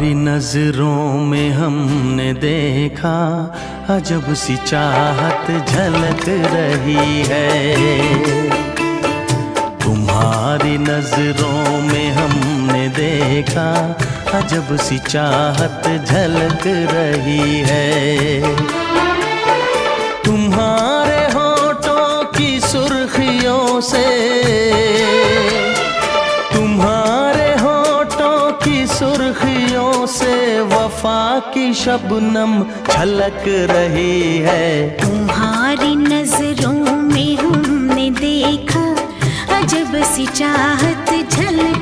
तुम्हारी नजरों में हमने देखा अजब सी चाहत झलक रही है। तुम्हारी नजरों में हमने देखा अजब सी चाहत झलक रही है। तुम्हारे होठों की सुर्खियों से, तुम्हारे होठों की सुर्खियों से वफा की शबनम छलक रही है। तुम्हारी नजरों में हमने देखा अजब सी चाहत झलक